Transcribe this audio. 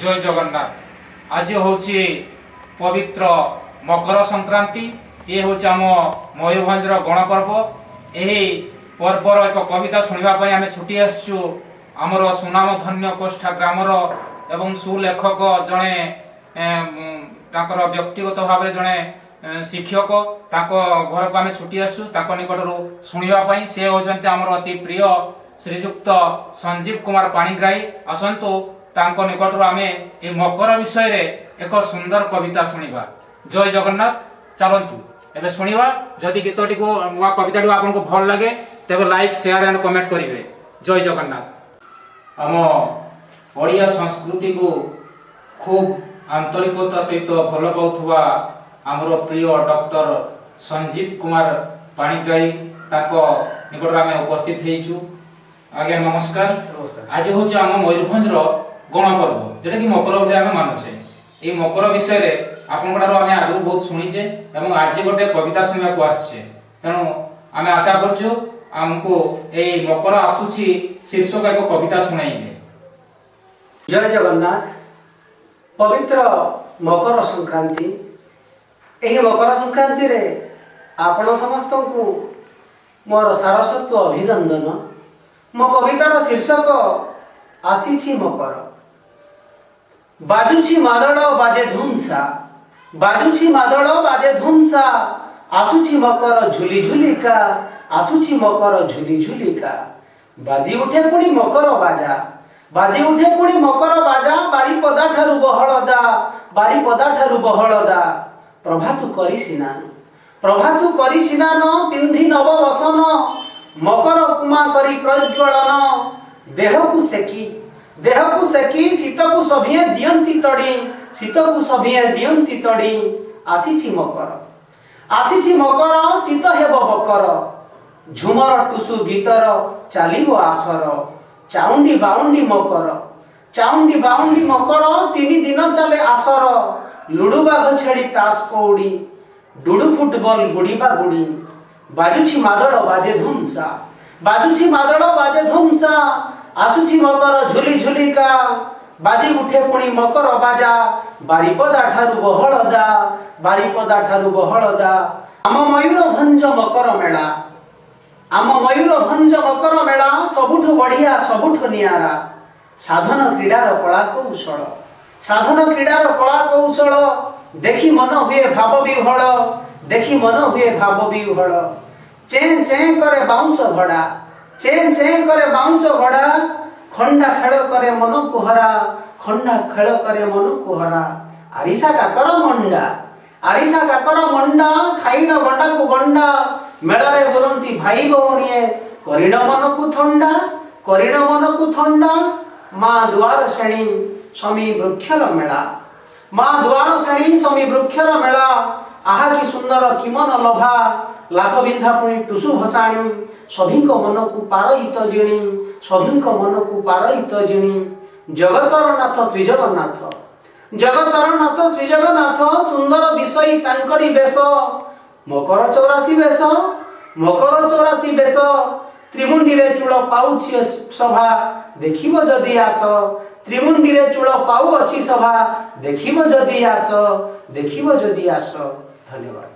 जय जगन्नाथ। आज हूँ पवित्र मकर संक्रांति। ये हूँ आम मयूरभंज गणपर्व। यही पर्वर एक कविता शुणापी आम छुटी आसचु आमर सुनाम धन्य कोष्ठा ग्रामर एवं सुलेखक जड़े व्यक्तिगत भाव जड़े शिक्षक घर को आम छुटी आसचु निकट शुणापी। से होती आमर अति प्रिय श्रीजुक्त संजीव कुमार पाणिग्राही। आसतु तांको निकट आम ये मकर विषय रे एक सुंदर कविता शुणा। जय जगन्नाथ। चलतु एबे शुणा। जदि गीतटी को कविता आपको भल लगे तेज लाइक शेयर एंड कमेंट करेंगे। जय जगन्नाथ। आम ओडिया संस्कृति को खूब आंतरिकता सहित भल पाउथुवा आमर प्रिय डॉक्टर संजीव कुमार पाणिग्राही निकट आम उपस्थित होइछु। आज्ञा नमस्कार। आज हूँ आम मयूरभंज गणपर्व जोटा कि मकर बोली आम मानुचे। ये मकर विषय रे आम आगु बहुत शुणीचे और आज गोटे कविता शुणा को आसचे। तेणु आम आशा करछु आमको ये मकर आसुची शीर्षक एक कविता शुणाइबे। जय जगन्नाथ। पवित्र मकर संक्रांति। यही मकर संक्रांति रे आपण समस्त को मोर सारस्वत अभिनंदन। मो कवितार शीर्षक आसीछि मकर। बाजुछि मादळ बाजे धुमसा, बाजुछि मादळ बाजे धुमसा, आसुछि मकर झुली झुलिका, आसुछि मकर झुली झुलिका। बाजी उठे पुणी मकर बाजा, बाजी उठे पुणी मकर बाजा, बारिपदा ठारु बहळदा, बारिपदा ठारु बहळदा। प्रभातु करी सिनान, प्रभातु करी सिनान, पिंधि नव वसन, मकर कुमा करी प्रज्वलन। देह को सेकी शीत को सभिए दियंती तड़ी, शीत को सभिए दियंती तड़ी। आसीछि मकर, आसीछि मकर, शीत हेब बकर, झुमर टुसु गीतर चालिबो आसर। चाउंडी बाउंडी मकर, चाउंडी बाउंडी मकर, तीन दिन चले आसर। लुडु बाघ छेड़ी तास कौड़ी, डुडु फुटबॉल गुड़ीबा गुड़ी। बाजुछि मादळ बाजे धुमसा, बाजुछि मादळ बाजे धुमसा, आसुछि मकर झुली झुलिका। बाजी उठे पुणी मकर बाजा, बारिपदा ठारु बहळदा, बारिपदा ठारु बहळदा। आम मयूरभंज मकर मेला, आम मयूरभंज मकर मेला सबुठु बढ़िया सबुठु नियारा। साधन क्रीडार कला कौशल, साधन क्रीडार कला कौशल। देखि मन हुए भाव विह्वल, देखि मन हुए भाव विह्वल। चें चें करे बाउंस भड़ा, चें चें करे बाउंस भड़ा। खंडा खेल करे मन कुहरा, खंडा खेल करे मन कुहरा। आरिसा काकर मंडा, आरिसा काकर मंडा, खाइन गंडा को गंडा। मेला रे बोलंती भाई भौणीए, करिण मन को थंडा, करिण मन को थंडा। माँ द्वार श्रेणी समी वृक्षर मेला, माँ द्वार श्रेणी समी वृक्षर मेला। आहा कि सुंदर कि मन लभा, लाख बिंधा पुणी टुसु भसाणी। सभी को मन को पारहित जिणी, सभी को मन को पारहित जिणी। जगतर नाथ श्री जगन्नाथ, जगतर नाथ श्री जगन्नाथ, सुंदर विषय तांकरी बेश। मकर 84 बेश, मकर 84 बेश। त्रिमुंडी रे चूड़ पाउछि सभा, देखिबो जदि आस। त्रिमुंडी रे चूड़ पाउ अछि सभा, देखिबो जदि आस, देखिबो जदि आस। धन्यवाद।